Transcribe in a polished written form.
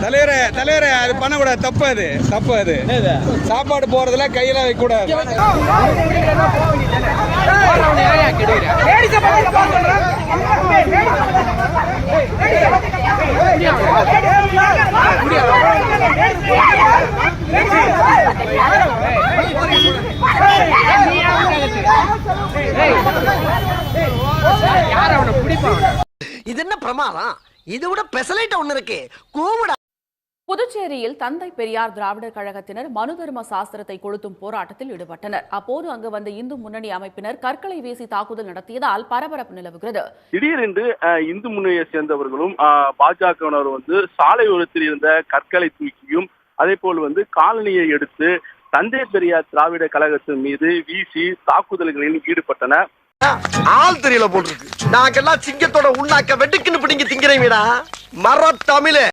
தலைவரே தலைவரே அது பண்ணக்கூடாது, தப்பு அது, தப்பு அது. சாப்பாடு போறதுல கையில வைக்க கூடாது. இது என்ன பிரமாதம்? இது விட பெசலைட் ஒண்ணு இருக்கு. கூவுடா. புதுச்சேரியில் தந்தை பெரியார் திராவிடர் கழகத்தினர் மனு தர்ம சாஸ்திரத்தை கொளுத்தும் போராட்டத்தில் ஈடுபட்டனர். அப்போது அங்கு வந்த இந்து முன்னணி அமைப்பினர் கற்களை வீசி தாக்குதல் நடத்தியதால் பரபரப்பு நிலவுகிறது. திடீரென்று இந்து முன்னணியை சேர்ந்தவர்களும் பாஜகவினர் சாலை ஓரத்தில் இருந்த கற்களை தூக்கியும் அதே போல் காலனியை எடுத்து தந்தை பெரியார் திராவிட கழகத்தின் மீது வீசி தாக்குதல்களில் ஈடுபட்டனர். ஆள் தெரியல போல் இருக்கு. நாங்கெல்லாம் சிங்கத்தோட உண்ணாக்க வெட்டுக்குன்னு பிடிங்க திங்கிறீங்கடா. மர தமிழ்.